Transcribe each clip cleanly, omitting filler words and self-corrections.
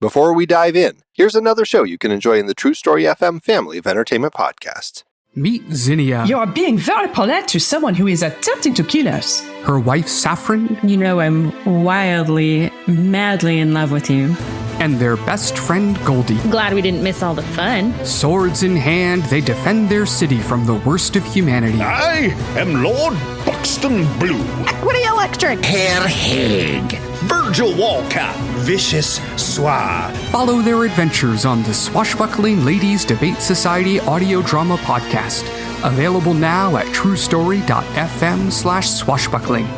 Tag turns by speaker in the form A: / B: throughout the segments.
A: Before we dive in, here's another show you can enjoy in the True Story FM family of entertainment podcasts.
B: Meet Zinnia.
C: You are being very polite to someone who is attempting to kill us.
B: Her wife, Saffron.
C: You know I'm wildly, madly in love with you.
B: And their best friend, Goldie.
D: Glad we didn't miss all the fun.
B: Swords in hand, they defend their city from the worst of humanity.
E: I am Lord Buxton Blue.
D: Equity Electric.
E: Herr Haig. Virgil Walcott. Vicious Suave.
B: Follow their adventures on the Swashbuckling Ladies Debate Society audio drama podcast. Available now at truestory.fm/swashbuckling.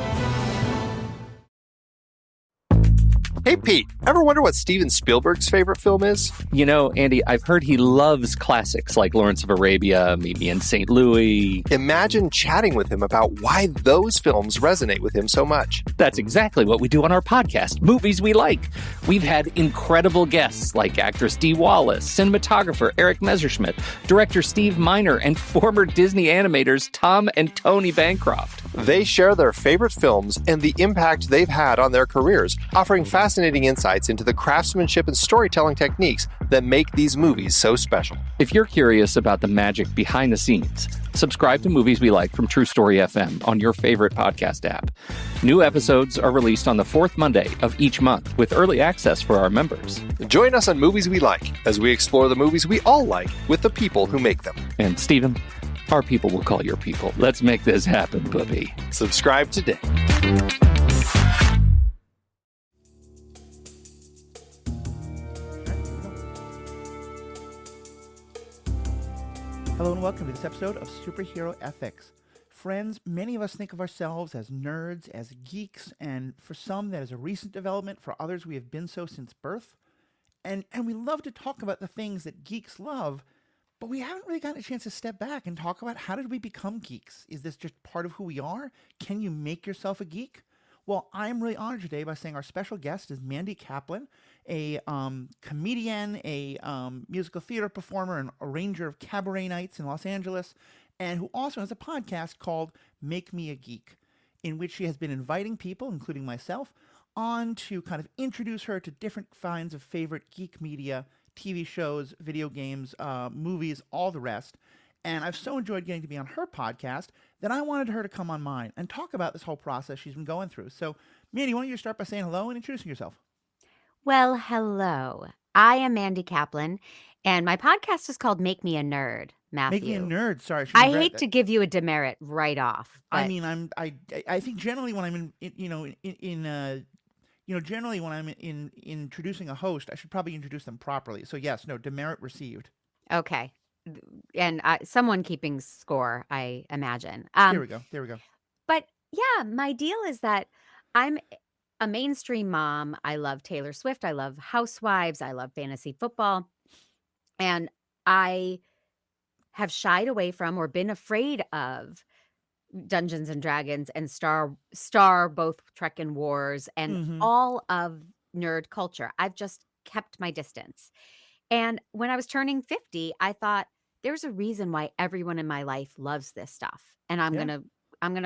A: Hey Pete, ever wonder what Steven Spielberg's favorite film is?
F: You know, Andy, I've heard he loves classics like Lawrence of Arabia, Meet Me in St. Louis.
A: Imagine chatting with him about why those films resonate with him so much.
F: That's exactly what we do on our podcast, Movies We Like. We've had incredible guests like actress Dee Wallace, cinematographer Eric Messerschmidt, director Steve Miner, and former Disney animators Tom and Tony Bancroft.
A: They share their favorite films and the impact they've had on their careers, offering fascinating insights into the craftsmanship and storytelling techniques that make these movies so special.
F: If you're curious about the magic behind the scenes, subscribe to Movies We Like from True Story FM on your favorite podcast app. New episodes are released on the fourth Monday of each month with early access for our members.
A: Join us on Movies We Like as we explore the movies we all like with the people who make them.
F: And Stephen, our people will call your people. Let's make this happen, puppy.
A: Subscribe today.
G: Hello and welcome to this episode of Superhero Ethics. Friends, many of us think of ourselves as nerds, as geeks, and for some that is a recent development. For others, we have been so since birth. And we love to talk about the things that geeks love, but we haven't really gotten a chance to step back and talk about how did we become geeks? Is this just part of who we are? Can you make yourself a geek? Well, I'm really honored today by saying our special guest is Mandy Kaplan, a comedian, a musical theater performer, and arranger of cabaret nights in Los Angeles, and who also has a podcast called Make Me a Geek, in which she has been inviting people, including myself, on to kind of introduce her to different kinds of favorite geek media, TV shows, video games, movies, all the rest. And I've so enjoyed getting to be on her podcast that I wanted her to come on mine and talk about this whole process she's been going through. So, Mandy, why don't you start by saying hello and introducing yourself?
H: Well, hello. I am Mandy Kaplan, and my podcast is called Make Me a Nerd, Matthew.
G: Make me a nerd. Sorry,
H: I hate to give you a demerit right off.
G: I mean, I think generally when I'm generally when I'm in introducing a host, I should probably introduce them properly. So yes, no, demerit received.
H: Okay. And someone keeping score, I imagine.
G: There we go.
H: But yeah, my deal is that I'm a mainstream mom. I love Taylor Swift. I love Housewives. I love fantasy football. And I have shied away from or been afraid of Dungeons and Dragons and Star both Trek and Wars and all of nerd culture. I've just kept my distance. And when I was turning 50, I thought there's a reason why everyone in my life loves this stuff. And I'm going to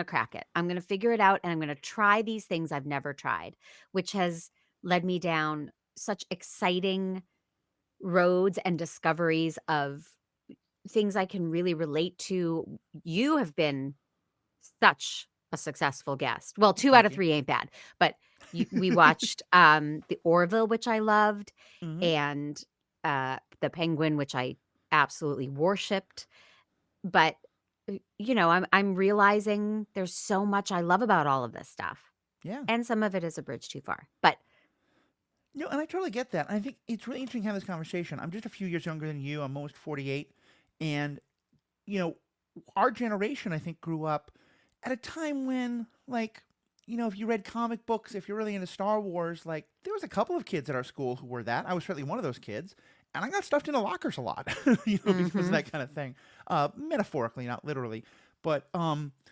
H: crack it. I'm going to figure it out, and I'm going to try these things I've never tried, which has led me down such exciting roads and discoveries of things I can really relate to. You have been such a successful guest. Well, 2 out of 3 ain't bad, but we watched The Orville, which I loved, and The Penguin, which I absolutely worshipped. But I'm realizing there's so much I love about all of this stuff.
G: Yeah.
H: And some of it is a bridge too far. But
G: and I totally get that. I think it's really interesting to have this conversation. I'm just a few years younger than you. I'm almost 48. And, our generation, I think, grew up at a time when, if you read comic books, if you're really into Star Wars, there was a couple of kids at our school who were that. I was certainly one of those kids. And I got stuffed into lockers a lot, because of that kind of thing. Metaphorically, not literally. But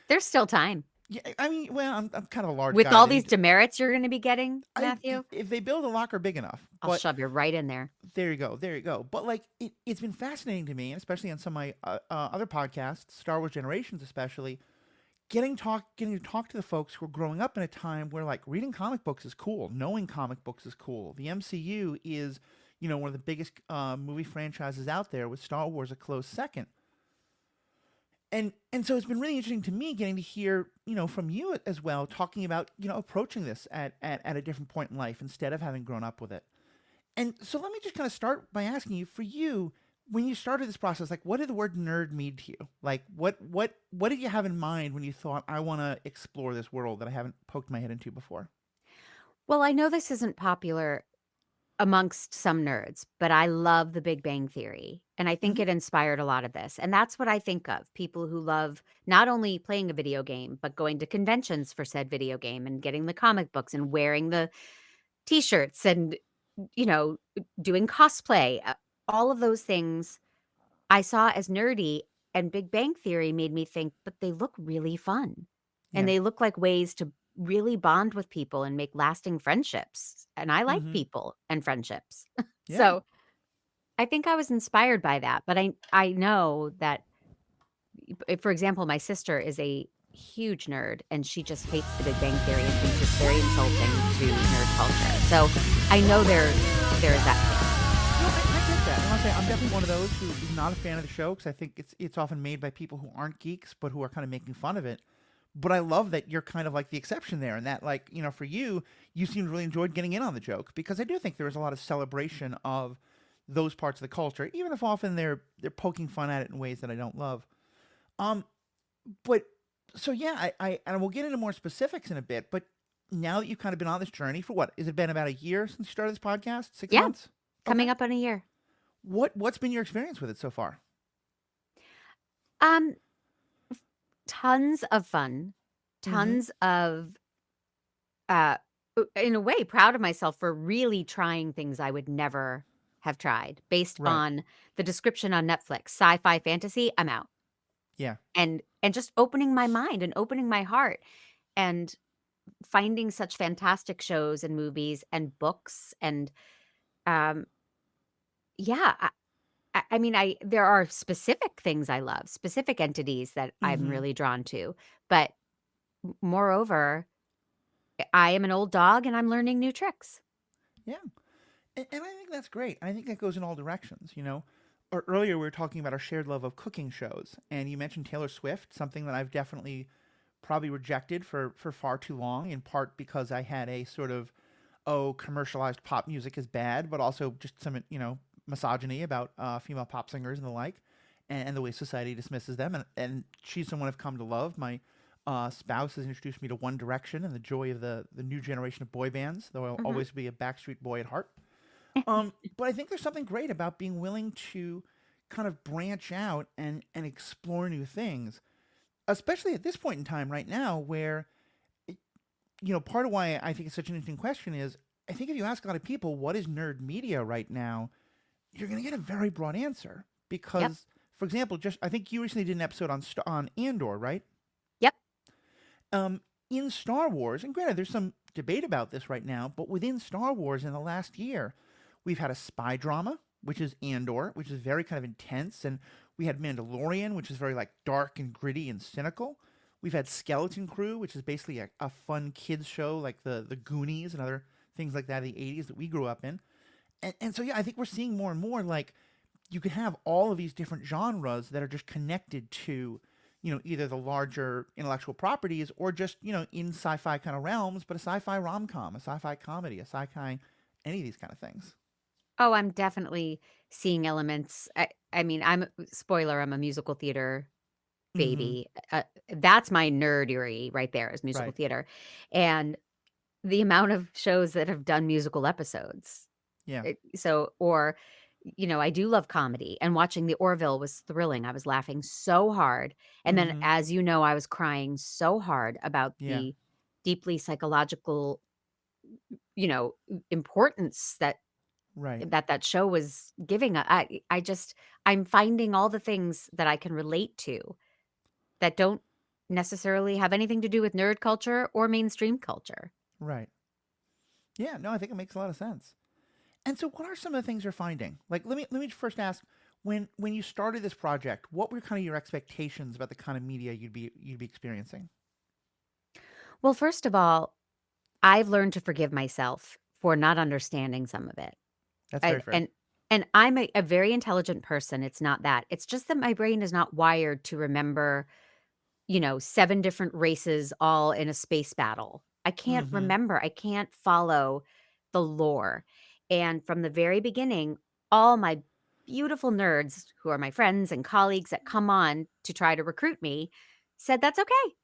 H: there's still time.
G: Yeah, I mean, well, I'm kind of a large
H: with
G: guy.
H: all these demerits you're going to be getting, Matthew.
G: If they build a locker big enough,
H: I'll shove you right in there.
G: There you go. But it's been fascinating to me, and especially on some of my other podcasts, Star Wars Generations especially, getting to talk to the folks who are growing up in a time where like reading comic books is cool, knowing comic books is cool. The MCU is, one of the biggest movie franchises out there, with Star Wars a close second. And so it's been really interesting to me getting to hear, from you as well, talking about, approaching this at a different point in life instead of having grown up with it. And so let me just kind of start by asking you, for you, when you started this process, like, what did the word nerd mean to you? Like, what did you have in mind when you thought, I want to explore this world that I haven't poked my head into before?
H: Well, I know this isn't popular amongst some nerds, but I love The Big Bang Theory, and I think
G: Hmm.
H: it inspired a lot of this. And that's what I think of, people who love not only playing a video game, but going to conventions for said video game and getting the comic books and wearing the t-shirts and, you know, doing cosplay. All of those things I saw as nerdy, and Big Bang Theory made me think, but they look really fun. And
G: Yeah.
H: they look like ways to really bond with people and make lasting friendships. And I like
G: Hmm.
H: people and friendships.
G: Yeah.
H: So I think I was inspired by that. But I know that, for example, my sister is a huge nerd and she just hates the Big Bang Theory and thinks it's very insulting to nerd culture. So I know there is that
G: No, I get that. And I'll say I'm definitely one of those who is not a fan of the show, because I think it's often made by people who aren't geeks but who are kind of making fun of it. But I love that you're kind of like the exception there, and that, like, for you, you seem to really enjoyed getting in on the joke, because I do think there is a lot of celebration of those parts of the culture, even if often they're poking fun at it in ways that I don't love. Um, but so yeah, I and we'll get into more specifics in a bit. But now that you've kind of been on this journey for what? Has it been about a year since you started this podcast? 6
H: yeah,
G: months? Okay.
H: coming up on a year.
G: What's been your experience with it so far?
H: Um, Tons of fun,
G: Mm-hmm.
H: tons of uh in a way proud of myself for really trying things I would never have tried based
G: Right.
H: on the description on Netflix, sci-fi fantasy, I'm out.
G: Yeah.
H: And just opening my mind and opening my heart and finding such fantastic shows and movies and books and um yeah, I mean, there are specific things I love, specific entities that I'm
G: Mm-hmm.
H: really drawn to, but moreover, I am an old dog and I'm learning new tricks.
G: Yeah. And I think that's great. I think that goes in all directions, Or earlier we were talking about our shared love of cooking shows, and you mentioned Taylor Swift, something that I've definitely probably rejected for far too long, in part because I had a sort of, commercialized pop music is bad, but also just some, misogyny about female pop singers and the like, and the way society dismisses them. And she's someone I've come to love. My spouse has introduced me to One Direction and the joy of the new generation of boy bands, though I'll
H: Mhm.
G: always be a Backstreet Boy at heart. But I think there's something great about being willing to kind of branch out and explore new things, especially at this point in time right now, where it- part of why I think it's such an interesting question is, I think if you ask a lot of people what is nerd media right now, you're going to get a very broad answer.
H: Yep.
G: Because, for example, just I think you recently did an episode on Andor, right?
H: Yep.
G: In Star Wars, and granted, there's some debate about this right now, but within Star Wars in the last year, we've had a spy drama, which is Andor, which is very kind of intense, and we had Mandalorian, which is very like dark and gritty and cynical. We've had Skeleton Crew, which is basically a fun kids show like the Goonies and other things like that in the 80s that we grew up in. And so yeah, I think we're seeing more and more like you can have all of these different genres that are just connected to, either the larger intellectual properties or just, in sci-fi kind of realms, but a sci-fi rom-com, a sci-fi comedy, a sci-fi, any of these kind of things.
H: Oh, I'm definitely seeing elements. I mean, spoiler, I'm a musical theater
G: Mm-hmm.
H: baby. That's my nerdery right there, is musical
G: Right.
H: theater. And the amount of shows that have done musical episodes.
G: Yeah.
H: Or, I do love comedy, and watching The Orville was thrilling. I was laughing so hard. And then,
G: Mm-hmm.
H: as you know, I was crying so hard about
G: Yeah.
H: the deeply psychological, importance that
G: Right.
H: that show was giving. I'm finding all the things that I can relate to that don't necessarily have anything to do with nerd culture or mainstream culture.
G: Right. Yeah. No, I think it makes a lot of sense. And so, what are some of the things you're finding? Like, let me first ask, When you started this project, what were kind of your expectations about the kind of media you'd be experiencing?
H: Well, first of all, I've learned to forgive myself for not understanding some of it.
G: That's very
H: I,
G: fair.
H: and I'm a very intelligent person. It's not that. It's just that my brain is not wired to remember, 7 different races all in a space battle. I can't
G: Mm-hmm.
H: remember. I can't follow the lore. And from the very beginning, all my beautiful nerds who are my friends and colleagues that come on to try to recruit me said, "That's okay.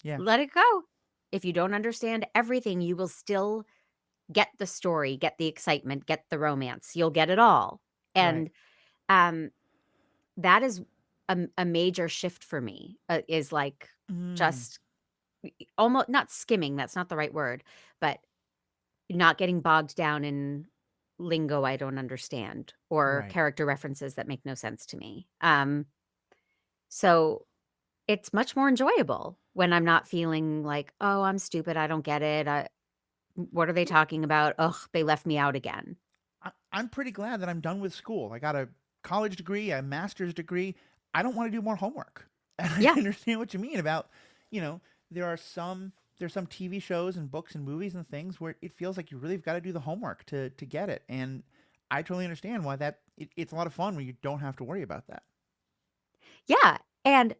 G: Yeah.
H: Let it go. If you don't understand everything, you will still get the story, get the excitement, get the romance. You'll get it all."
G: Right.
H: And um, that is a major shift for me, is like
G: Mm.
H: just almost not skimming, that's not the right word, but not getting bogged down in lingo I don't understand or
G: Right.
H: character references that make no sense to me. So it's much more enjoyable when I'm not feeling like, "Oh, I'm stupid, I don't get it. What are they talking about? Ugh, they left me out again."
G: I'm pretty glad that I'm done with school. I got a college degree, a master's degree. I don't want to do more homework. And I
H: Yeah.
G: understand what you mean about, you know, there are some TV shows and books and movies and things where it feels like you really have got to do the homework to get it. And I totally understand why it's a lot of fun when you don't have to worry about that.
H: Yeah, and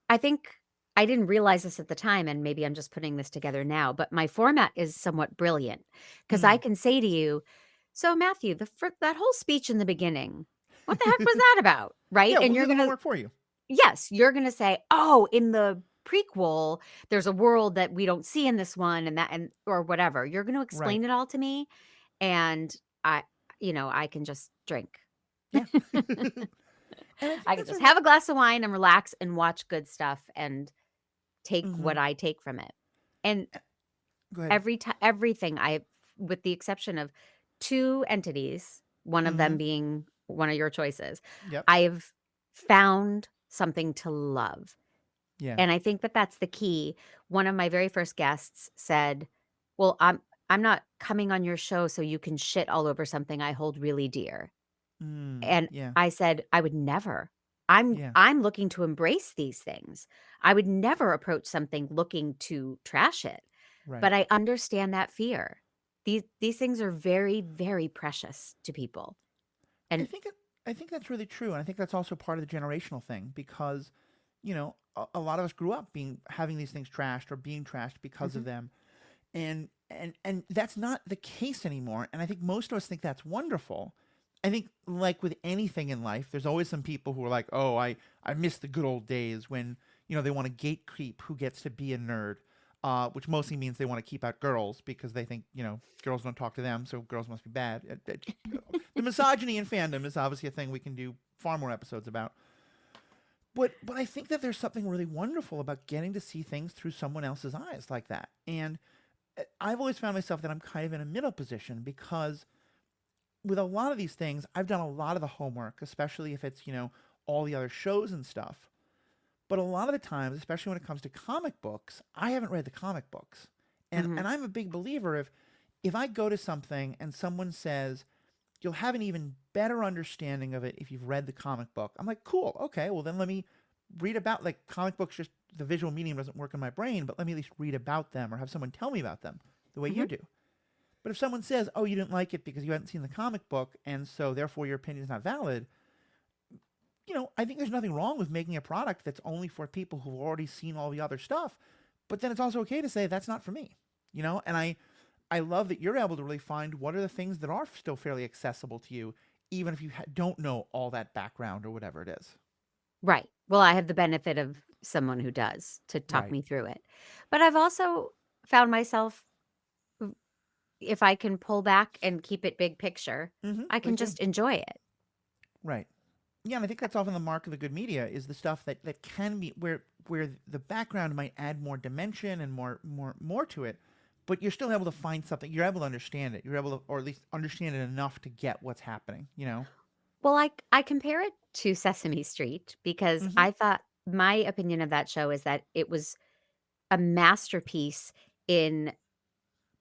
H: I think I didn't realize this at the time, and maybe I'm just putting this together now, but my format is somewhat brilliant because I
G: Mm.
H: can say to you, "So, Matthew, that whole speech in the beginning, what the heck was that about?" Right?
G: Yeah,
H: And
G: we'll
H: you're
G: do the
H: gonna
G: homework for you.
H: yes, you're gonna say, "Oh, in the prequel, there's a world that we don't see in this one and that and or whatever." You're gonna
G: Right.
H: explain it all to me, and I I can just drink.
G: Yeah. And I think
H: I can
G: that's
H: just
G: a
H: have a glass of wine and relax and watch good stuff and take
G: Mhm.
H: what I take from it. And
G: Go ahead.
H: everything I with the exception of 2 entities, one of them
G: Mhm.
H: being one of your choices,
G: Yep.
H: I've found something to love.
G: Yeah.
H: And I think that that's the key. One of my very first guests said, "Well, I'm not coming on your show so you can shit all over something I hold really dear." And
G: Yeah.
H: I said, "I would never. I'm
G: Yeah.
H: I'm looking to embrace these things. I would never approach something looking to trash it,
G: Right.
H: but I understand that fear. These things are very, very precious to people."
G: I
H: And
G: think it, I think that's really true, and I think that's also part of the generational thing because, a lot of us grew up having these things trashed or being trashed because of
H: mhm,
G: them, and that's not the case anymore. And I think most of us think that's wonderful. I think, like with anything in life, there's always some people who are like, "Oh, I miss the good old days when they want to gatekeep who gets to be a nerd." Which mostly means they want to keep out girls because they think girls don't talk to them, so girls must be bad. The misogyny in fandom is obviously a thing we can do far more episodes about. But I think that there's something really wonderful about getting to see things through someone else's eyes like that. And I've always found myself that I'm kind of in a middle position because with a lot of these things, I've done a lot of the homework, especially if it's, all the other shows and stuff. But a lot of the times, especially when it comes to comic books, I haven't read the comic books. And
H: mhm,
G: and I'm a big believer if I go to something and someone says, you'll have an even better understanding of it if you've read the comic book. I'm like, cool, okay, well then let me read about like comic books. Just the visual medium doesn't work in my brain, but let me at least read about them or have someone tell me about them the way
H: mhm.
G: you do. But if someone says, oh, you didn't like it because you hadn't seen the comic book and so therefore your opinion is not valid, I think there's nothing wrong with making a product that's only for people who've already seen all the other stuff. But then it's also okay to say that's not for me, And I love that you're able to really find what are the things that are still fairly accessible to you, even if you don't know all that background or whatever it is.
H: Right. Well, I have the benefit of someone who does to talk
G: Right.
H: me through it. But I've also found myself, if I can pull back and keep it big picture, I can
G: Please do.
H: just enjoy it.
G: Right. Yeah, and I think that's often the mark of the good media is the stuff that can be where the background might add more dimension and more to it, but you're still able to find something. You're able to understand it. You're able to, or at least understand it enough to get what's happening.
H: Well, I compare it to Sesame Street because
G: Mm-hmm.
H: I thought my opinion of that show is that it was a masterpiece in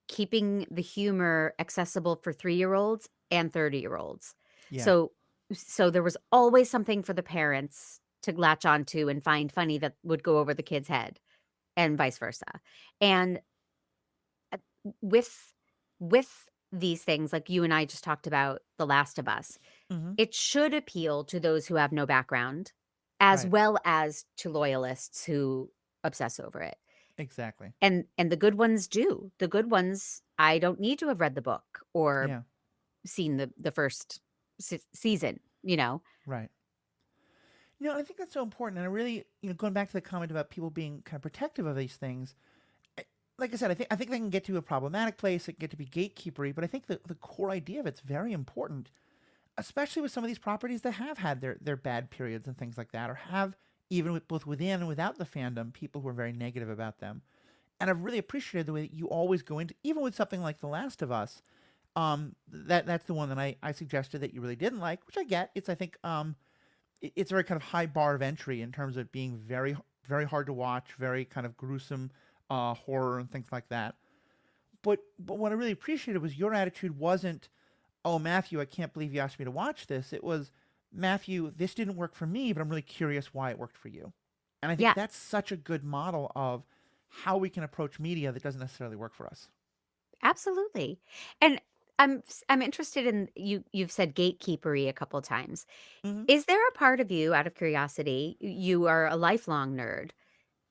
H: keeping the humor accessible for 3-year-olds and 30-year-olds.
G: Yeah.
H: So So there was always something for the parents to latch onto and find funny that would go over the kid's head and vice versa. And uh, with with these things, like you and I just talked about The Last of Us,
G: Hmm.
H: it should appeal to those who have no background as
G: Right.
H: well as to loyalists who obsess over it.
G: Exactly.
H: And the good ones do. The good ones, I don't need to have read the book or
G: Yeah.
H: seen the first season, you know?
G: Right. I think that's so important. And I really, going back to the comment about people being kind of protective of these things, I- like I said, I think they can get to a problematic place. It can get to be gatekeepery, but I think the core idea of it's very important, especially with some of these properties that have had their bad periods and things like that, or have even with both within and without the fandom, people who are very negative about them. And I've really appreciated the way that you always go into, even with something like The Last of Us. That's the one that I suggested that you really didn't like, which I get. It's I think it's a very kind of high bar of entry in terms of being very very hard to watch, very kind of gruesome horror and things like that. But what I really appreciated was your attitude wasn't, oh Matthew, I can't believe you asked me to watch this. It was, Matthew, this didn't work for me, but I'm really curious why it worked for you. And I think
H: Yeah,
G: that's such a good model of how we can approach media that doesn't necessarily work for us.
H: absolutely. And I'm interested in you've said gatekeepery a couple times.
G: Hmm.
H: Is there a part of you, out of curiosity, you are a lifelong nerd.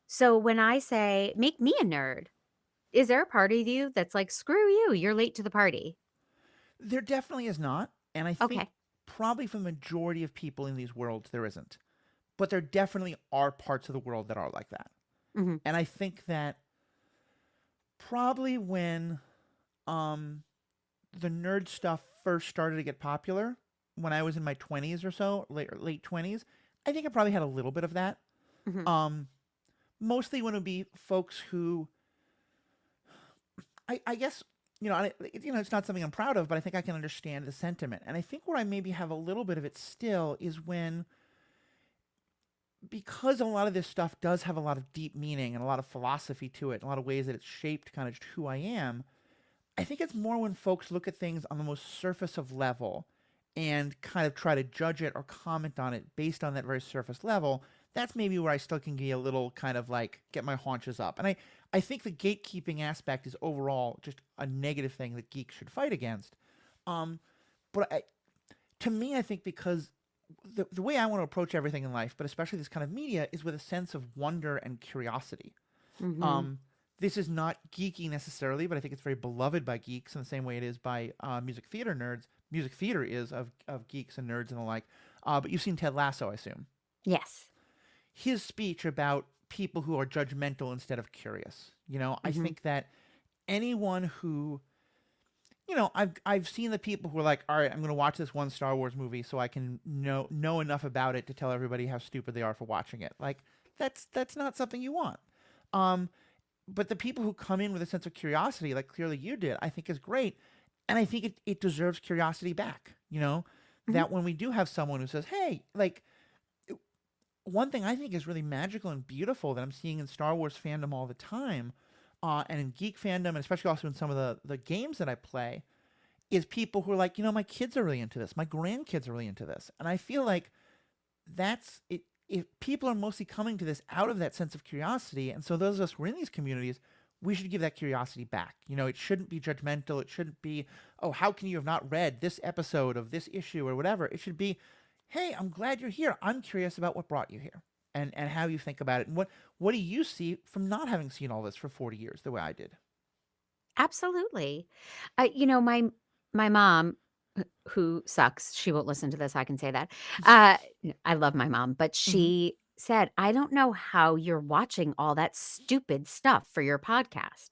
H: So when I say make me a nerd, is there a part of you that's like, screw you, you're late to the party?
G: There definitely is not. And I think
H: Okay.
G: probably for the majority of people in these worlds, there isn't. But there definitely are parts of the world that are like that.
H: Hmm.
G: And I think that probably when um, the nerd stuff first started to get popular, when I was in my 20s or so, late 20s, I think I probably had a little bit of that.
H: Hmm.
G: Um, Mostly when it would be folks who, I guess, it's not something I'm proud of, but I think I can understand the sentiment. And I think where I maybe have a little bit of it still is when, because a lot of this stuff does have a lot of deep meaning and a lot of philosophy to it, a lot of ways that it's shaped kind of just who I am. I think it's more when folks look at things on the most surface of level and kind of try to judge it or comment on it based on that very surface level. That's maybe where I still can be a little kind of like get my haunches up. And I think the gatekeeping aspect is overall just a negative thing that geeks should fight against. Um, but to me, I think because the way I want to approach everything in life, but especially this kind of media, is with a sense of wonder and curiosity.
H: Hmm.
G: Um, this is not geeky necessarily, but I think it's very beloved by geeks in the same way it is by music theater nerds. Music theater is of geeks and nerds and the like. But you've seen Ted Lasso, I assume.
H: Yes.
G: His speech about people who are judgmental instead of curious. I
H: Hmm.
G: think that anyone who, I've seen the people who are like, all right, I'm going to watch this one Star Wars movie so I can know enough about it to tell everybody how stupid they are for watching it. Like that's not something you want. Um, but the people who come in with a sense of curiosity, like clearly you did, I think is great. And I think it deserves curiosity back,
H: Hmm.
G: that when we do have someone who says, hey, like, one thing I think is really magical and beautiful that I'm seeing in Star Wars fandom all the time, and in geek fandom, and especially also in some of the games that I play, is people who are like, my kids are really into this, my grandkids are really into this. And I feel like that's it. If people are mostly coming to this out of that sense of curiosity, and so those of us who are in these communities, we should give that curiosity back. It shouldn't be judgmental. It shouldn't be, oh, how can you have not read this episode of this issue or whatever? It should be, hey, I'm glad you're here. I'm curious about what brought you here and how you think about it. And what do you see from not having seen all this for 40 years the way I did?
H: Absolutely. My mom, who sucks, she won't listen to this, I can say that. I love my mom, but
G: Mm-hmm.
H: she said, "I don't know how you're watching all that stupid stuff for your podcast."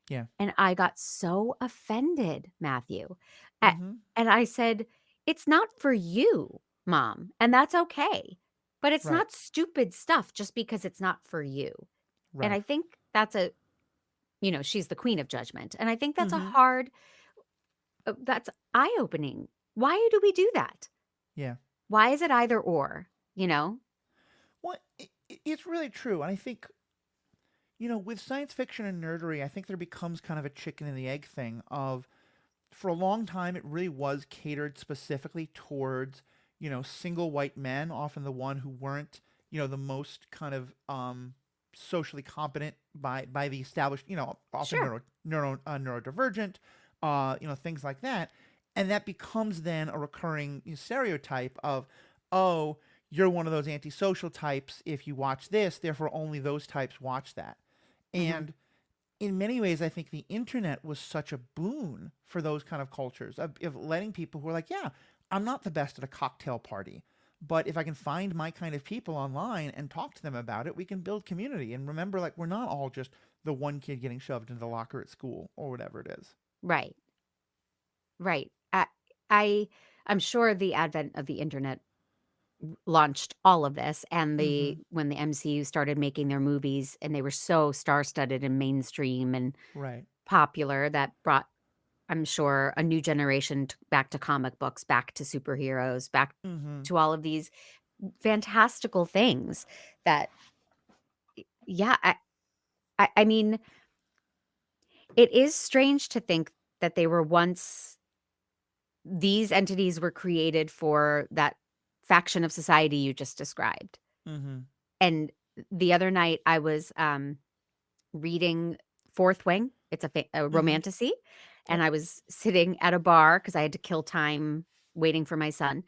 G: Yeah.
H: And I got so offended, Matthew. A
G: Mm-hmm.
H: and I said, "It's not for you, Mom, and that's okay. But it's
G: Right.
H: not stupid stuff just because it's not for you." And
G: Right.
H: I think that's she's the queen of judgment. And I think
G: Mm-hmm.
H: that's eye-opening. Why do we do that?
G: Yeah.
H: Why is it either or, you know?
G: Well, it's really true. And I think, with science fiction and nerdery, I think there becomes kind of a chicken and the egg thing of, for a long time, it really was catered specifically towards single white men, often the one who weren't, the most kind of socially competent by the established, often
H: Sure.
G: neurodivergent, things like that. And that becomes then a recurring stereotype of, oh, you're one of those antisocial types. If you watch this, therefore only those types watch that.
H: Hmm.
G: And in many ways, I think the internet was such a boon for those kind of cultures of letting people who are like, yeah, I'm not the best at a cocktail party, but if I can find my kind of people online and talk to them about it, we can build community. And remember, like, we're not all just the one kid getting shoved into the locker at school or whatever it is.
H: Right. Right. I I'm sure the advent of the internet launched all of this, and
G: Mm-hmm.
H: when the MCU started making their movies and they were so star-studded and mainstream and
G: Right.
H: popular, that brought, I'm sure, a new generation back to comic books, back to superheroes, back
G: Mm-hmm.
H: to all of these fantastical things that, yeah, I mean, it is strange to think that these entities were created for that faction of society you just described.
G: Mm-hmm.
H: And the other night I was reading Fourth Wing. It's a
G: Mm-hmm.
H: romantasy, and
G: Yep.
H: I was sitting at a bar because I had to kill time waiting for my son.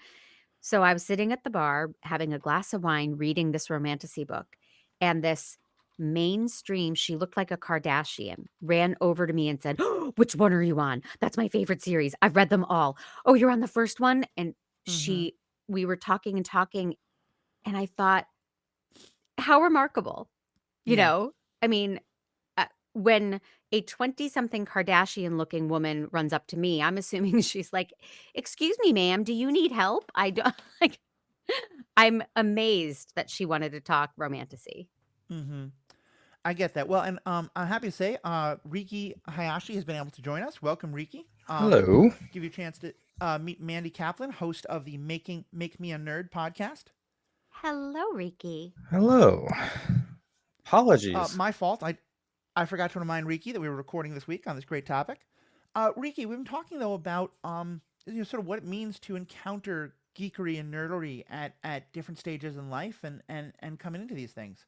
H: So I was sitting at the bar having a glass of wine, reading this romantasy book, and this mainstream, she looked like a Kardashian, ran over to me and said, "Oh, which one are you on? That's my favorite series. I've read them all. Oh, you're on the first one?" And
G: Mm-hmm.
H: we were talking and talking, and I thought, how remarkable, you
G: Yeah.
H: know? I mean, when a 20-something Kardashian-looking woman runs up to me, I'm assuming she's like, "Excuse me, ma'am, do you need help?" I don't like, I'm amazed that she wanted to talk romantasy.
G: Mm-hmm. I get that. Well, and I'm happy to say, Riki Hayashi has been able to join us. Welcome, Riki.
I: Hello.
G: Give you a chance to meet Mandy Kaplan, host of the Make Me a Nerd podcast.
H: Hello, Riki.
I: Hello. Apologies.
G: My fault. I forgot to remind Riki that we were recording this week on this great topic. Riki, we've been talking though about sort of what it means to encounter geekery and nerdery at different stages in life and coming into these things.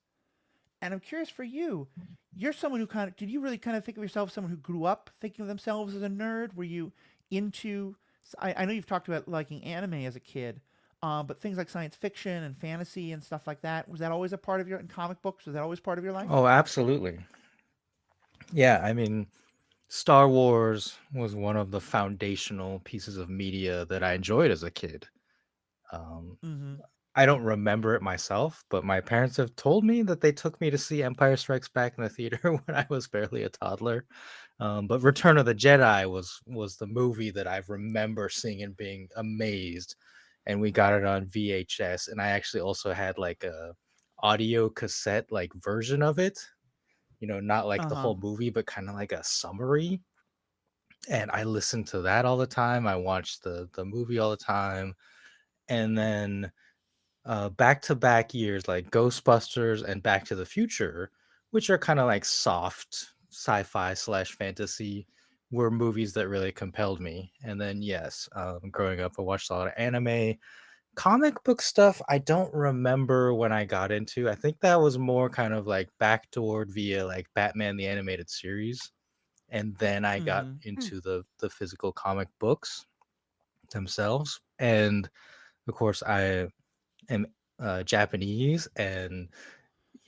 G: And I'm curious for you, you're someone who did you really kind of think of yourself as someone who grew up thinking of themselves as a nerd? Were you into, I know you've talked about liking anime as a kid, but things like science fiction and fantasy and stuff like that, was that always a part of in comic books? Was that always part of your life?
I: Oh, absolutely. Yeah, I mean, Star Wars was one of the foundational pieces of media that I enjoyed as a kid. Um,
G: Mm-hmm.
I: I don't remember it myself, but my parents have told me that they took me to see Empire Strikes Back in the theater when I was barely a toddler. But Return of the Jedi was the movie that I remember seeing and being amazed. And we got it on VHS, and I actually also had like a audio cassette like version of it. Not like the
G: Uh-huh.
I: whole movie, but kind of like a summary. And I listened to that all the time. I watched the movie all the time, and then back to back years like Ghostbusters and Back to the Future, which are kind of like soft sci-fi slash fantasy, were movies that really compelled me. And then yes, growing up, I watched a lot of anime, comic book stuff. I don't remember when I got into. I think that was more kind of like backdoored via like Batman the Animated Series, and then I got
G: Mm-hmm.
H: Hmm.
I: into the physical comic books themselves. And of course, I am Japanese, and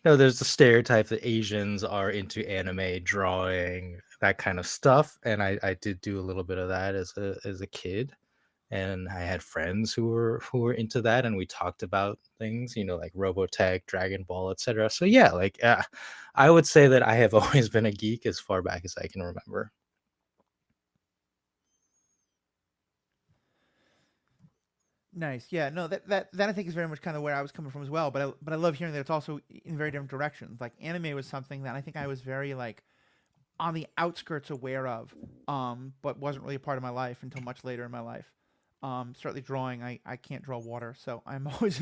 I: there's the stereotype that Asians are into anime, drawing, that kind of stuff, and I did do a little bit of that as a kid, and I had friends who were into that, and we talked about things, like Robotech, Dragon Ball, etc. So yeah, like I would say that I have always been a geek as far back as I can remember.
G: Nice. Yeah. No, that I think is very much kind of where I was coming from as well. But I love hearing that it's also in very different directions. Like anime was something that I think I was very like on the outskirts aware of, but wasn't really a part of my life until much later in my life. Certainly drawing, I can't draw water, so I'm always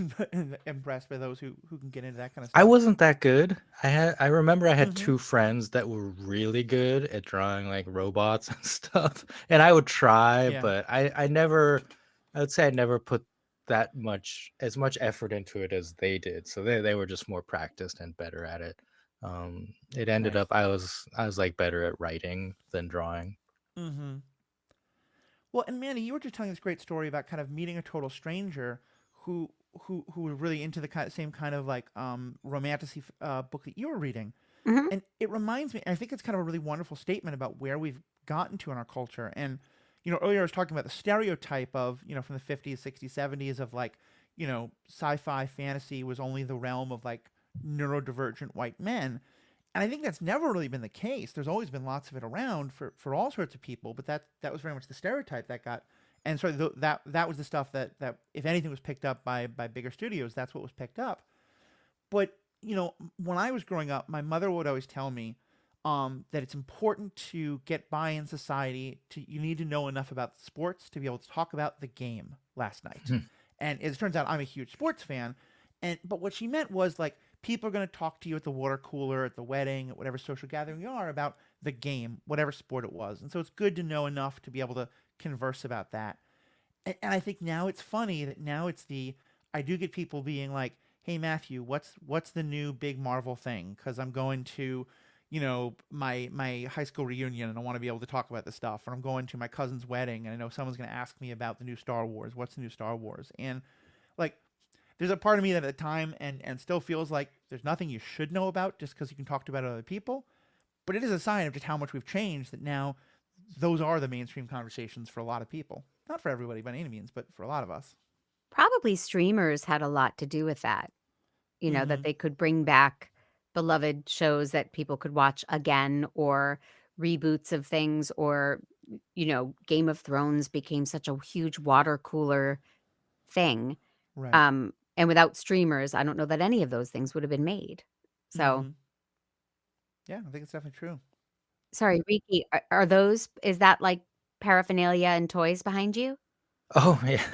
G: impressed by those who can get into that kind of
I: I
G: stuff.
I: wasn't that good. I remember I had
G: Mm-hmm.
I: two friends that were really good at drawing like robots and stuff. And I would try,
G: Yeah.
I: but I would say I never put as much effort into it as they did. So they were just more practiced and better at it. It ended
G: Right.
I: up I was like better at writing than drawing.
G: Mm-hmm. Well, and Manny, you were just telling this great story about kind of meeting a total stranger who who was really into the same kind of like romantasy book that you were reading.
H: Mhm.
G: And it reminds me, I think it's kind of a really wonderful statement about where we've gotten to in our culture. And, earlier I was talking about the stereotype of, from the 50s, 60s, 70s of like, sci-fi fantasy was only the realm of like neurodivergent white men. And I think that's never really been the case. There's always been lots of it around for all sorts of people, but that was very much the stereotype that got. And so that was the stuff that if anything was picked up by bigger studios, that's what was picked up. But when I was growing up, my mother would always tell me that it's important to get by in society. You need to know enough about sports to be able to talk about the game last night. And as it turns out, I'm a huge sports fan. But what she meant was like people are going to talk to you at the water cooler, at the wedding, at whatever social gathering you are about the game, whatever sport it was. And so it's good to know enough to be able to converse about that. And I think now it's funny that now I do get people being like, "Hey Matthew, what's the new big Marvel thing? Because I'm going to, my high school reunion and I want to be able to talk about this stuff. Or I'm going to my cousin's wedding and I know someone's going to ask me about the new Star Wars. What's the new Star Wars?" And like, there's a part of me that at the time and still feels like there's nothing you should know about just because you can talk about other people. But it is a sign of just how much we've changed that now those are the mainstream conversations for a lot of people. Not for everybody by any means, but for a lot of us.
H: Probably streamers had a lot to do with that. That
G: Mm-hmm.
H: they could bring back beloved shows that people could watch again, or reboots of things, or Game of Thrones became such a huge water cooler thing.
G: Right.
H: And without streamers, I don't know that any of those things would have been made. So,
G: Mm-hmm. Yeah, I think it's definitely true.
H: sorry, Riki, is that like paraphernalia and toys behind you?
I: Oh yeah.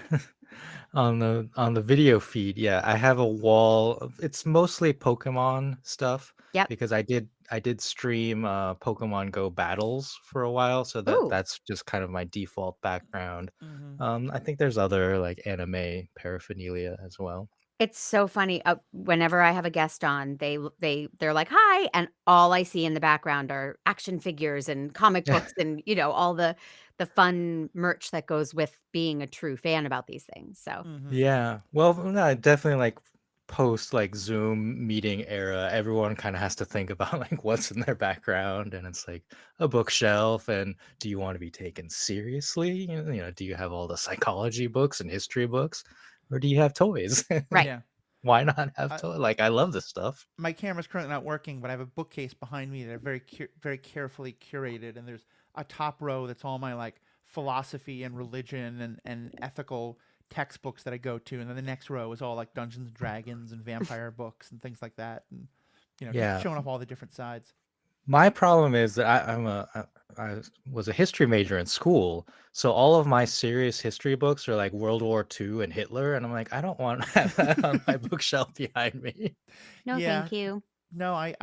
I: On the video feed, yeah, I have a wall it's mostly Pokemon stuff
H: Yep.
I: because I did stream Pokemon Go battles for a while, so
H: Ooh.
I: that's just kind of my default background.
G: Mm-hmm.
I: I think there's other like anime paraphernalia as well.
H: It's so funny, whenever I have a guest on, they're like, "Hi," and all I see in the background are action figures and comic books and, all the fun merch that goes with being a true fan about these things, so
G: Mm-hmm.
I: Yeah. Well, no, definitely like post like Zoom meeting era, everyone kind of has to think about like what's in their background and it's like a bookshelf and do you want to be taken seriously? Do you have all the psychology books and history books or do you have toys?
H: Right.
G: Yeah.
I: Why not have
G: I,
I: toys? Like I love this stuff.
G: my camera's currently not working, but I have a bookcase behind me that I very carefully curated, and there's a top row that's all my like philosophy and religion and ethical textbooks that I go to, and then the next row is all like Dungeons and Dragons and vampire books and things like that, and just
I: Yeah.
G: showing off all the different sides.
I: My problem is that I was a history major in school, so all of my serious history books are like World War II and Hitler, and I'm like, I don't want to have that on my bookshelf behind me.
H: No,
G: Yeah.
H: thank you.
G: No, I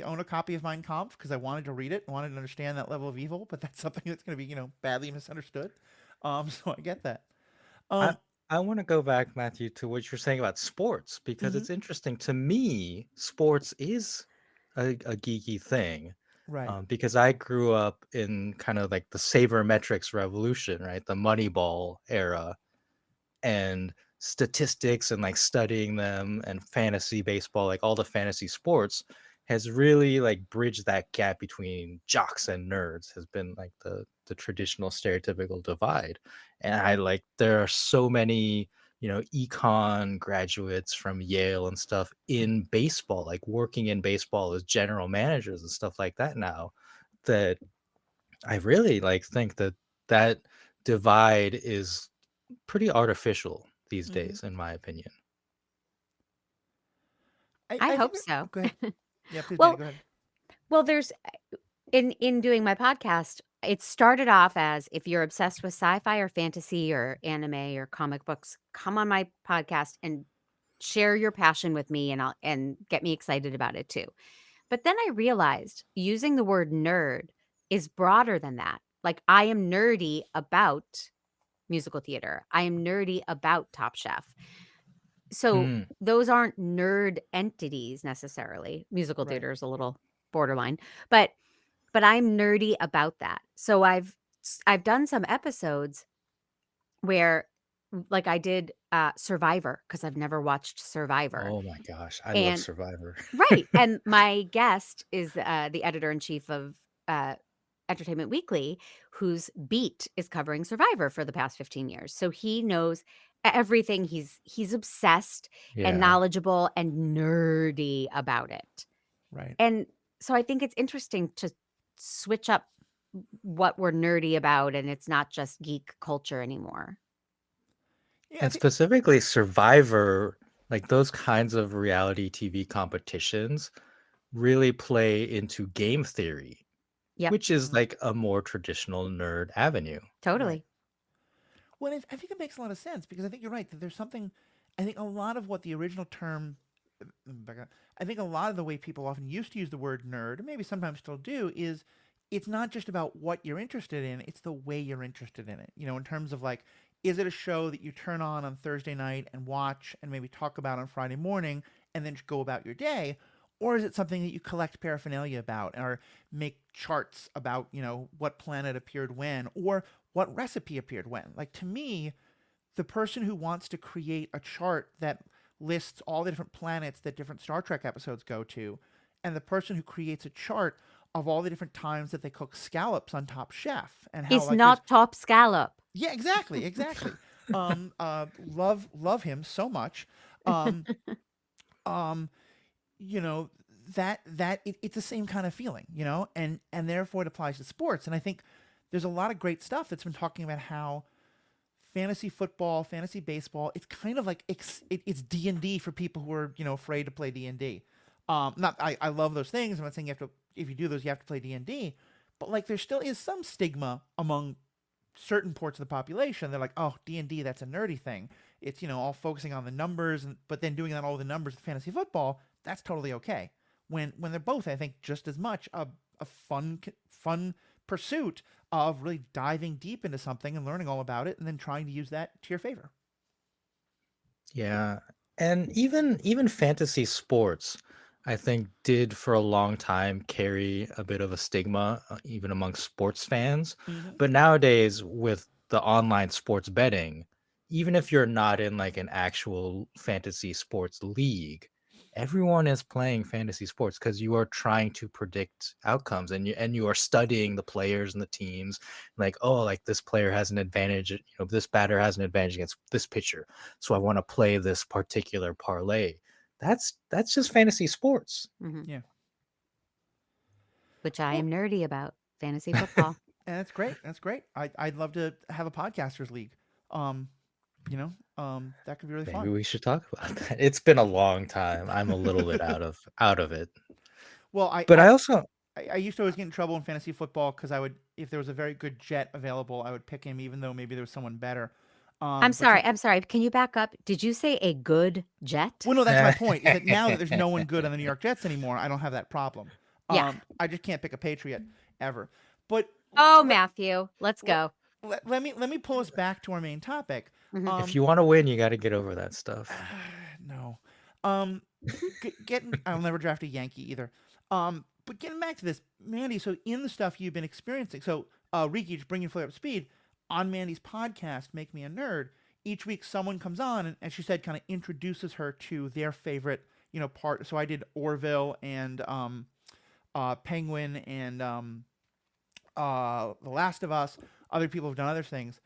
G: own a copy of Mein Kampf because I wanted to read it, wanted to understand that level of evil, but that's something that's going to be badly misunderstood. So I get that.
I: I
G: Um.
I: I want to go back, Matthew, to what you're saying about sports because
G: Mhm.
I: it's interesting. To me, sports is a geeky thing.
G: Right.
I: Because I grew up in kind of like the sabermetrics revolution, right? The Moneyball era and statistics and like studying them and fantasy baseball, like all the fantasy sports has really like bridged that gap between jocks and nerds has been like the traditional stereotypical divide. And I like there are so many, econ graduates from Yale and stuff in baseball, like working in baseball as general managers and stuff like that now that I really like think that divide is pretty artificial these
G: Mhm.
I: days, in my opinion.
H: I
G: I think
H: hope so.
G: go ahead. Yeah, please, Manny,
H: Well
G: go ahead.
H: well, there's in doing my podcast, it started off as if you're obsessed with sci-fi or fantasy or anime or comic books, come on my podcast and share your passion with me and get me excited about it too. But then I realized using the word nerd is broader than that. Like I am nerdy about musical theater. I am nerdy about Top Chef. So
I: Mm.
H: those aren't nerd entities necessarily. Musical
G: Right.
H: theater is a little borderline, but I'm nerdy about that. So I've done some episodes where like I did Survivor because I've never watched Survivor.
I: Oh my gosh, I love
H: And
I: Survivor.
H: right. And my guest is the editor in chief of Entertainment Weekly, whose beat is covering Survivor for the past 15 years. So he knows everything. He's obsessed and
I: Yeah.
H: knowledgeable and nerdy about it.
G: Right.
H: And so I think it's interesting to switch up what we're nerdy about, and it's not just geek culture anymore.
G: Yeah,
I: And specifically Survivor, like those kinds of reality TV competitions really play into game theory,
H: Yep,
I: which is like a more traditional nerd avenue.
H: totally.
G: well, I think it makes a lot of sense because I think you're right that there's something. I think a lot of what the original term, back up, I think a lot of the way people often used to use the word nerd, and maybe sometimes still do, is it's not just about what you're interested in; it's the way you're interested in it. You know, in terms of like, is it a show that you turn on Thursday night and watch and maybe talk about on Friday morning and then just go about your day? Or is it something that you collect paraphernalia about or make charts about, you know, what planet appeared when or what recipe appeared when? Like to me, the person who wants to create a chart that lists all the different planets that different Star Trek episodes go to, and the person who creates a chart of all the different times that they cook scallops on Top Chef and how
H: It's
G: like
H: not Top Scallop.
G: yeah, exactly. Love him so much. Um, um, you know it's the same kind of feeling, you know, and therefore it applies to sports. And I think there's a lot of great stuff that's been talking about how fantasy football, fantasy baseball, it's kind of like it's D&D for people who are, you know, afraid to play D&D. Not I love those things. I'm not saying you have to, if you do those you have to play D&D, but like there still is some stigma among certain parts of the population. They're like, oh, D&D, that's a nerdy thing. It's, you know, all focusing on the numbers, but then doing that all the numbers with fantasy football, that's totally okay. When they're both, I think, just as much a fun pursuit of really diving deep into something and learning all about it and then trying to use that to your favor.
I: Yeah. And even fantasy sports, I think, did for a long time carry a bit of a stigma, even among sports fans.
G: Mm-hmm.
I: But nowadays, with the online sports betting, even if you're not in like an actual fantasy sports league, everyone is playing fantasy sports because you are trying to predict outcomes, and you are studying the players and the teams. Like, oh, like this player has an advantage, you know, this batter has an advantage against this pitcher, so I want to play this particular parlay. That's just fantasy sports.
H: Mhm.
G: Yeah.
H: Which I
G: Well,
H: am nerdy about. Fantasy football.
G: and that's great. That's great. I'd love to have a podcasters league. You know, that could be really
I: Maybe
G: fun.
I: we should talk about that. It's been a long time. I'm a little bit out of it.
G: Well,
I: But I also
G: I used to always get in trouble in fantasy football because I would, if there was a very good jet available, I would pick him even though maybe there was someone better.
H: I'm
G: But some,
H: sorry. Can you back up? Did you say a good jet?
G: well, no, that's my point. Is that now that there's no one good on the New York Jets anymore, I don't have that problem.
H: Yeah.
G: I just can't pick a Patriot ever. But
H: Oh, Matthew, let's go.
G: let me pull us back to our main topic.
H: Mhm.
I: if you want to win, you got to get over that stuff.
G: No. I'll never draft a Yankee either. But getting back to this, Mandy, so in the stuff you've been experiencing, so Riki, just bring you fully up to speed, on Mandy's podcast, Make Me a Nerd, each week someone comes on and, as she said, kind of introduces her to their favorite, you know, part. So I did Orville and Penguin and The Last of Us. Other people have done other things.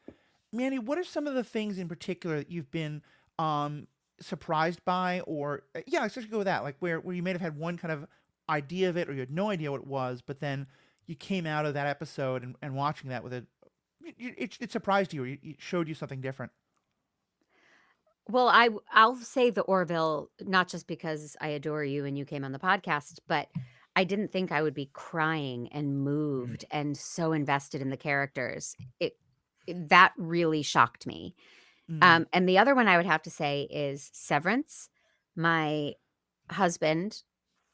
G: Mandy, what are some of the things in particular that you've been surprised by, or yeah, let's just go with that. Like where you may have had one kind of idea of it, or you had no idea what it was, but then you came out of that episode and watching that with it surprised you, or it showed you something different.
H: Well, I'll say the Orville, not just because I adore you and you came on the podcast, but I didn't think I would be crying and moved and so invested in the characters. That really shocked me.
G: Mm.
H: And the other one I would have to say is Severance. My husband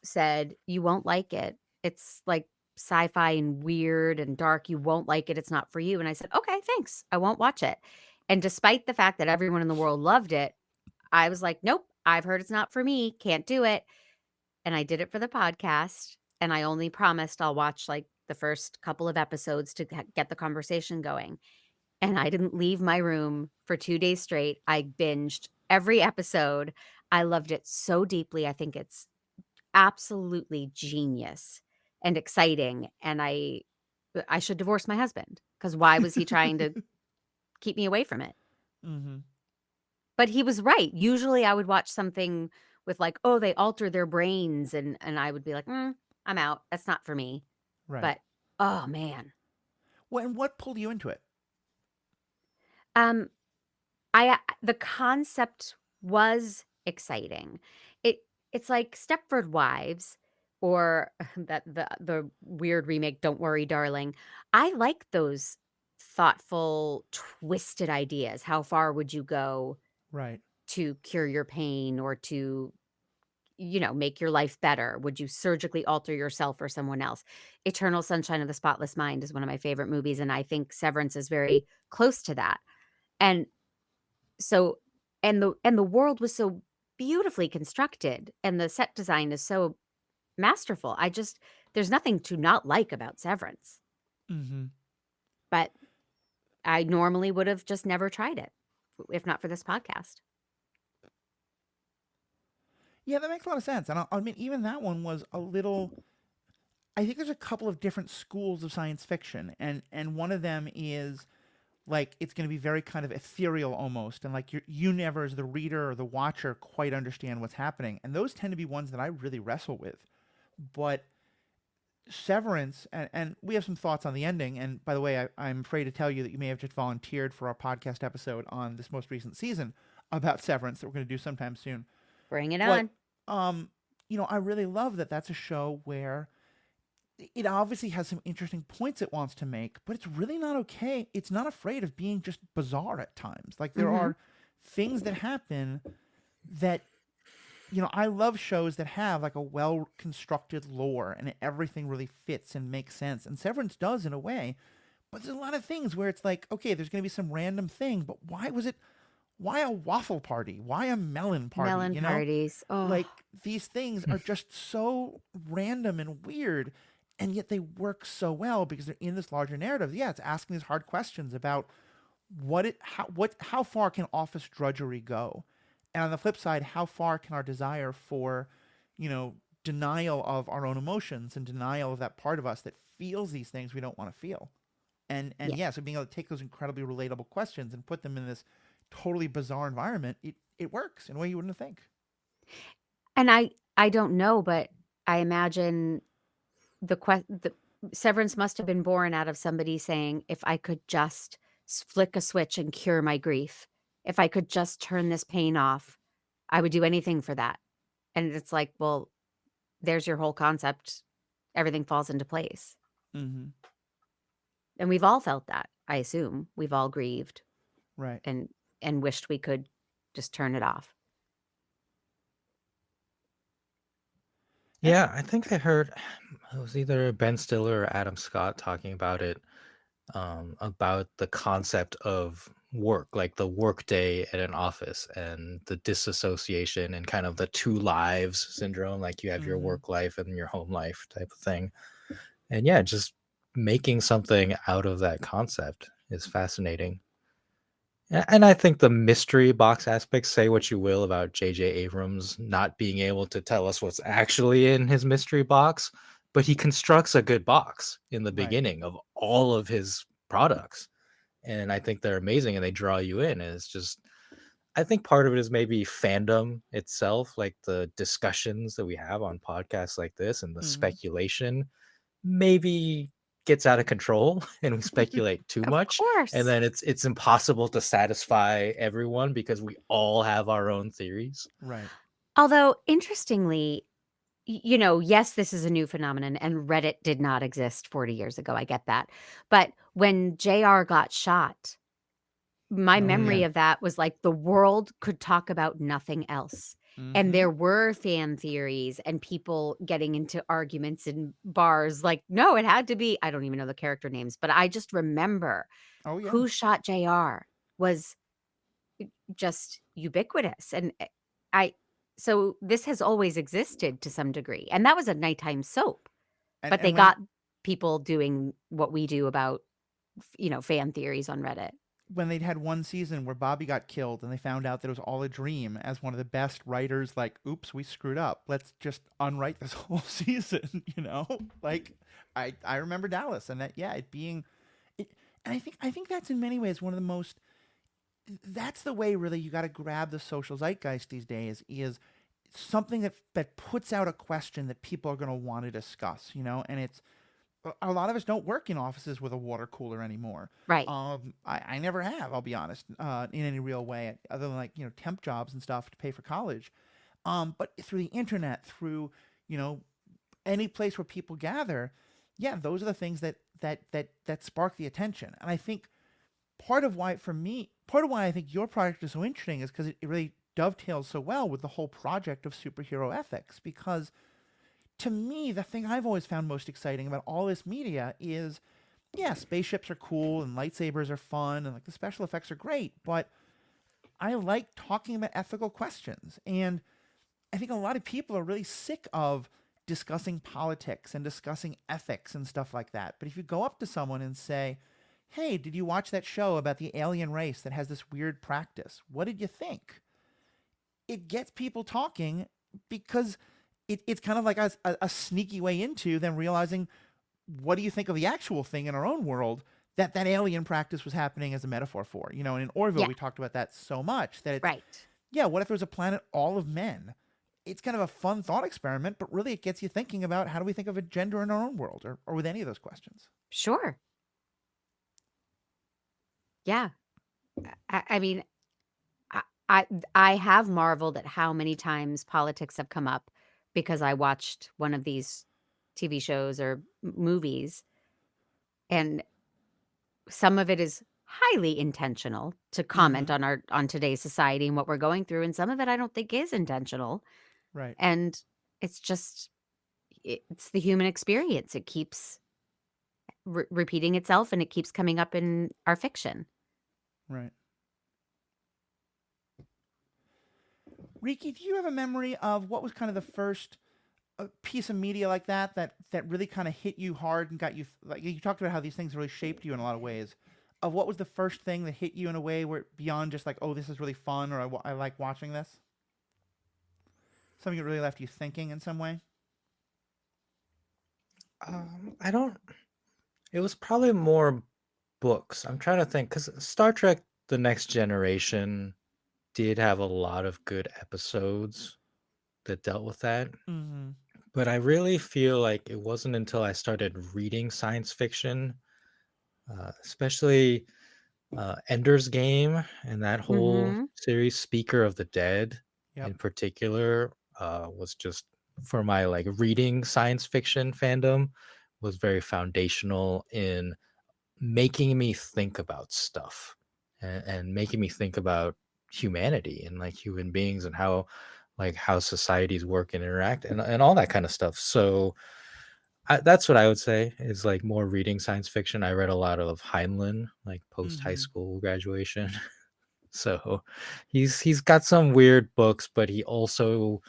H: said, "You won't like it. It's like sci-fi and weird and dark. You won't like it. It's not for you." And I said, "Okay, thanks. I won't watch it." And despite the fact that everyone in the world loved it, I was like, nope, I've heard it's not for me. Can't do it. And I did it for the podcast. And I only promised I'll watch like the first couple of episodes to get the conversation going. And I didn't leave my room for 2 days straight. I binged every episode. I loved it so deeply. I think it's absolutely genius and exciting. And I should divorce my husband because why was he trying to keep me away from it?
G: Mm-hmm.
H: But he was right. Usually I would watch something with like, oh, they alter their brains. And I would be like, I'm out. That's not for me.
G: Right.
H: But, oh, man.
G: Well, and what pulled you into it?
H: Um, the concept was exciting. It's like Stepford Wives or that the weird remake Don't Worry Darling. I like those thoughtful, twisted ideas. How far would you go
G: Right.
H: to cure your pain or to, make your life better? Would you surgically alter yourself or someone else? Eternal Sunshine of the Spotless Mind is one of my favorite movies, and I think Severance is very close to that. And so and the world was so beautifully constructed and the set design is so masterful. There's nothing to not like about Severance.
G: Mm-hmm.
H: But I normally would have just never tried it if not for this podcast.
G: Yeah, that makes a lot of sense. And I mean, even that one was a little. I think there's a couple of different schools of science fiction, and one of them is like it's going to be very kind of ethereal almost, and like you never, as the reader or the watcher, quite understand what's happening. And those tend to be ones that I really wrestle with. But Severance, and we have some thoughts on the ending. And by the way, I'm afraid to tell you that you may have just volunteered for our podcast episode on this most recent season about Severance that we're going to do sometime soon.
H: Bring it on.
G: I really love that that's a show where it obviously has some interesting points it wants to make, but it's really not okay. It's not afraid of being just bizarre at times. Like there are things that happen that, I love shows that have like a well-constructed lore and everything really fits and makes sense. And Severance does in a way, but there's a lot of things where it's like, okay, there's going to be some random thing, but why a waffle party? Why a melon party?
H: Melon parties. Oh.
G: Like these things are just so random and weird, and yet they work so well because they're in this larger narrative. Yeah, it's asking these hard questions about how far can office drudgery go? And on the flip side, how far can our desire for, denial of our own emotions and denial of that part of us that feels these things we don't want to feel? And so being able to take those incredibly relatable questions and put them in this totally bizarre environment, it works in a way you wouldn't think.
H: And I don't know, but I imagine the Severance must have been born out of somebody saying, if I could just flick a switch and cure my grief, if I could just turn this pain off, I would do anything for that. And it's like, well, there's your whole concept. Everything falls into place.
G: Mm-hmm.
H: And we've all felt that, I assume. We've all grieved.
G: Right.
H: And wished we could just turn it off.
I: Yeah, I think I heard it was either Ben Stiller or Adam Scott talking about it, about the concept of work, like the work day at an office and the disassociation and kind of the two lives syndrome, like you have your work life and your home life type of thing. And yeah, just making something out of that concept is fascinating. And I think the mystery box aspect, say what you will about J.J. Abrams not being able to tell us what's actually in his mystery box, but he constructs a good box in the beginning of all of his products. And I think they're amazing and they draw you in. And it's just, I think part of it is maybe fandom itself, like the discussions that we have on podcasts like this and the speculation maybe gets out of control and we speculate too much, and then it's impossible to satisfy everyone because we all have our own theories.
G: Right.
H: Although interestingly, yes, this is a new phenomenon and Reddit did not exist 40 years ago. I get that. But when JR got shot, my memory of that was like the world could talk about nothing else. And there were fan theories and people getting into arguments in bars like, no, it had to be, I don't even know the character names, but I just remember who shot JR. was just ubiquitous. And I, so this has always existed to some degree. And that was a nighttime soap, but they
G: when
H: got people doing what we do about, fan theories on Reddit.
G: when they'd had one season where Bobby got killed and they found out that it was all a dream, as one of the best writers, like, oops, we screwed up. Let's just unwrite this whole season, Like, I remember Dallas, and that, it being it, and I think that's in many ways one of the most, that's the way really you got to grab the social zeitgeist these days, is something that puts out a question that people are going to want to discuss, and it's, a lot of us don't work in offices with a water cooler anymore.
H: Right.
G: I never have, I'll be honest, in any real way, other than like, temp jobs and stuff to pay for college. But through the internet, through, any place where people gather, those are the things that spark the attention. And I think part of why I think your project is so interesting is because it really dovetails so well with the whole project of superhero ethics. Because to me, the thing I've always found most exciting about all this media is, spaceships are cool and lightsabers are fun and like the special effects are great, but I like talking about ethical questions. And I think a lot of people are really sick of discussing politics and discussing ethics and stuff like that. But if you go up to someone and say, hey, did you watch that show about the alien race that has this weird practice? What did you think? It gets people talking, because it's kind of like a sneaky way into them realizing, what do you think of the actual thing in our own world that alien practice was happening as a metaphor for? And in Orville, we talked about that so much that it's,
H: right.
G: What if there was a planet all of men? It's kind of a fun thought experiment, but really it gets you thinking about, how do we think of a gender in our own world, or with any of those questions?
H: Sure. Yeah. I mean, I have marveled at how many times politics have come up because I watched one of these TV shows or movies, and some of it is highly intentional to comment on today's society and what we're going through, and some of it I don't think is intentional.
G: Right.
H: And it's the human experience. It keeps repeating itself, and it keeps coming up in our fiction.
G: Right. Riki, do you have a memory of what was kind of the first piece of media like that really kind of hit you hard and got you, like you talked about how these things really shaped you in a lot of ways, of what was the first thing that hit you in a way where beyond just like, oh, this is really fun, or I like watching this? Something that really left you thinking in some way?
I: It was probably more books. I'm trying to think, because Star Trek The Next Generation did have a lot of good episodes that dealt with that.
G: Mm-hmm.
I: But I really feel like it wasn't until I started reading science fiction, especially Ender's Game and that whole series, Speaker of the Dead in particular, was just, for my like reading science fiction fandom, was very foundational in making me think about stuff and making me think about humanity and like human beings and how societies work and interact and all that kind of stuff. So that's what I would say is like more reading science fiction. I read a lot of Heinlein, like post high school graduation. So he's got some weird books, but he also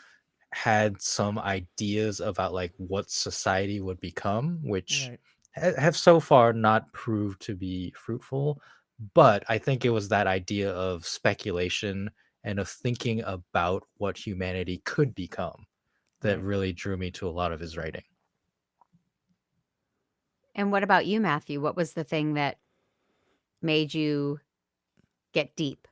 I: had some ideas about like what society would become, which have so far not proved to be fruitful. But I think it was that idea of speculation and of thinking about what humanity could become that really drew me to a lot of his writing.
H: And what about you, Matthew? What was the thing that made you get deep?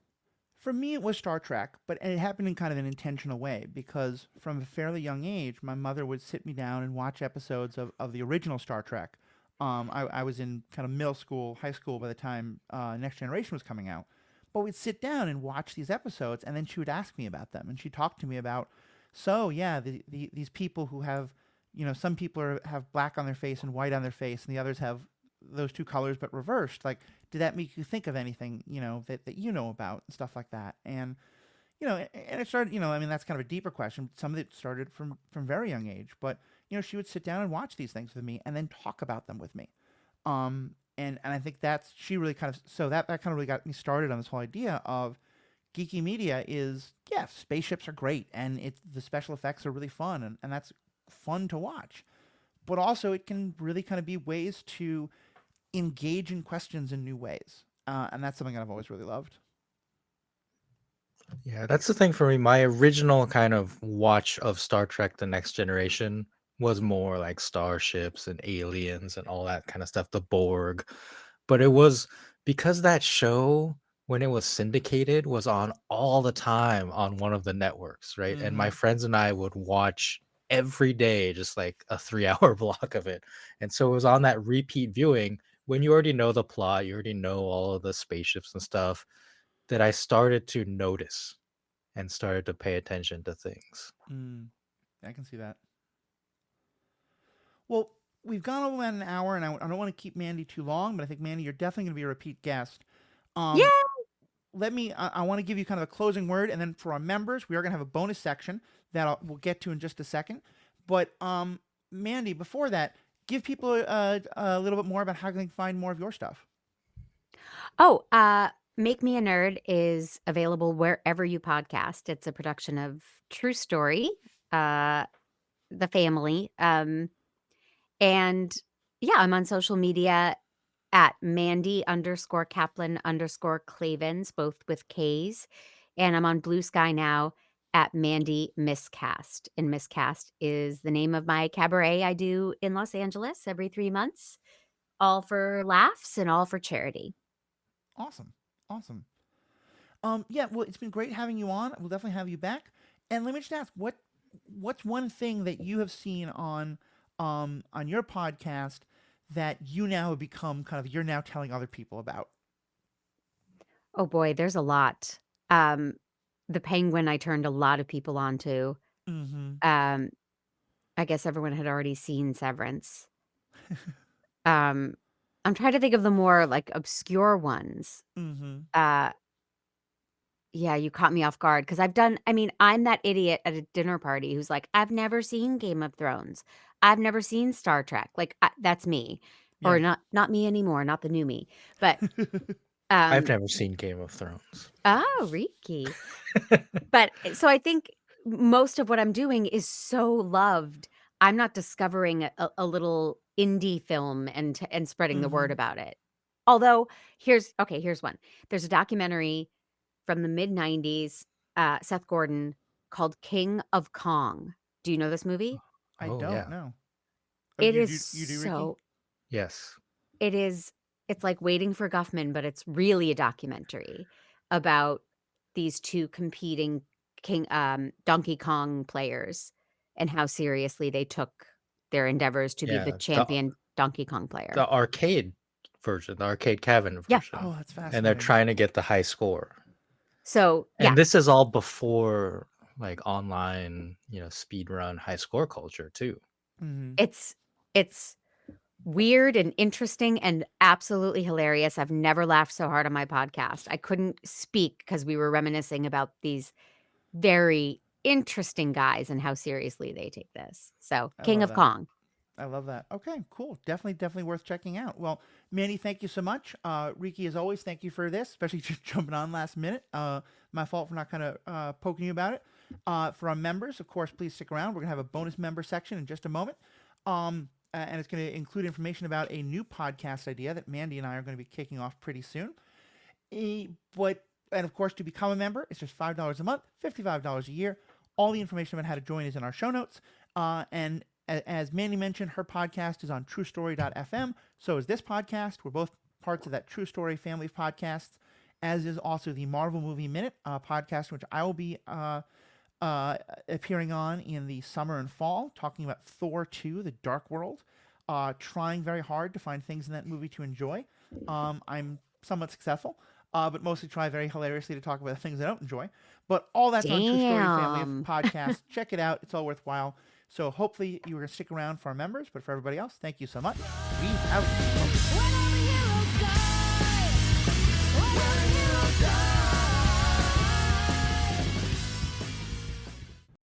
G: For me, it was Star Trek, but it happened in kind of an intentional way, because from a fairly young age, my mother would sit me down and watch episodes of the original Star Trek. I was in kind of middle school, high school by the time Next Generation was coming out. But we'd sit down and watch these episodes, and then she would ask me about them, and she'd talk to me about, these people who have, some people have black on their face and white on their face, and the others have those two colors but reversed. Like, did that make you think of anything, that you know about and stuff like that? And, and it started, that's kind of a deeper question. Some of it started from very young age, but, she would sit down and watch these things with me and then talk about them with me. And I think she really kind of, so that kind of really got me started on this whole idea of geeky media is, yeah, spaceships are great and the special effects are really fun and that's fun to watch. But also it can really kind of be ways to engage in questions in new ways. And that's something that I've always really loved.
I: Yeah, that's the thing for me. My original kind of watch of Star Trek: The Next Generation was more like starships and aliens and all that kind of stuff, the Borg. But it was because that show, when it was syndicated, was on all the time on one of the networks, right? And my friends and I would watch every day, just like a 3-hour block of it. And so it was on that repeat viewing when you already know the plot, you already know all of the spaceships and stuff, that I started to notice and started to pay attention to things.
G: I can see that. Well, we've gone over an hour, and I don't want to keep Mandy too long, but I think, Mandy, you're definitely going to be a repeat guest.
H: Yeah.
G: I want to give you kind of a closing word, and then for our members, we are going to have a bonus section that we'll get to in just a second. But Mandy, before that, give people a little bit more about how they can find more of your stuff.
H: Oh, Make Me a Nerd is available wherever you podcast. It's a production of True Story, The Family. And yeah, I'm on social media at Mandy_Kaplan_Clavens, both with K's. And I'm on Blue Sky now at Mandy Miscast. And Miscast is the name of my cabaret I do in Los Angeles every 3 months, all for laughs and all for charity.
G: Awesome. Yeah, well, it's been great having you on. We'll definitely have you back. And let me just ask, what's one thing that you have seen on your podcast that you now have become you're now telling other people about?
H: Oh boy, there's a lot. The Penguin I turned a lot of people on to. I guess everyone had already seen Severance. I'm trying to think of the more like obscure ones. Yeah, you caught me off guard because I'm that idiot at a dinner party who's like, I've never seen Game of Thrones. I've never seen Star Trek. Like that's me.
G: Yeah.
H: Or not me anymore, not the new me. But
I: I've never seen Game of Thrones.
H: Oh, Riki. But so I think most of what I'm doing is so loved. I'm not discovering a little indie film and spreading the word about it. Although here's one. There's a documentary from the mid-90s, Seth Gordon, called King of Kong. Do you know this movie?
G: I don't know.
H: It
G: you
H: is
G: do,
H: so.
G: Riki?
I: Yes.
H: It is. It's like Waiting for Guffman, but it's really a documentary about these two competing Donkey Kong players and how seriously they took their endeavors to be the champion Donkey Kong player.
I: The arcade version, the arcade cabin version.
G: Oh, that's fascinating.
I: And they're trying to get the high score.
H: So, yeah.
I: And this is all before like online, speed run high score culture too.
H: It's weird and interesting and absolutely hilarious. I've never laughed so hard on my podcast. I couldn't speak because we were reminiscing about these very interesting guys and how seriously they take this. So, King of Kong.
G: I love that. Okay, cool. Definitely worth checking out. Well, Mandy, thank you so much. Riki, as always, thank you for this, especially just jumping on last minute. My fault for not kind of poking you about it. For our members, of course, please stick around. We're going to have a bonus member section in just a moment. And it's going to include information about a new podcast idea that Mandy and I are going to be kicking off pretty soon. And of course, to become a member, it's just $5 a month, $55 a year. All the information about how to join is in our show notes. And as Mandy mentioned, her podcast is on truestory.fm. So is this podcast. We're both parts of that True Story family of podcasts, as is also the Marvel Movie Minute podcast, which I will be appearing on in the summer and fall, talking about Thor 2, The Dark World, trying very hard to find things in that movie to enjoy. I'm somewhat successful, but mostly try very hilariously to talk about the things I don't enjoy. But all that's on True Story family of podcasts. Check it out. It's all worthwhile. So hopefully you are going to stick around for our members, but for everybody else, thank you so much. We out.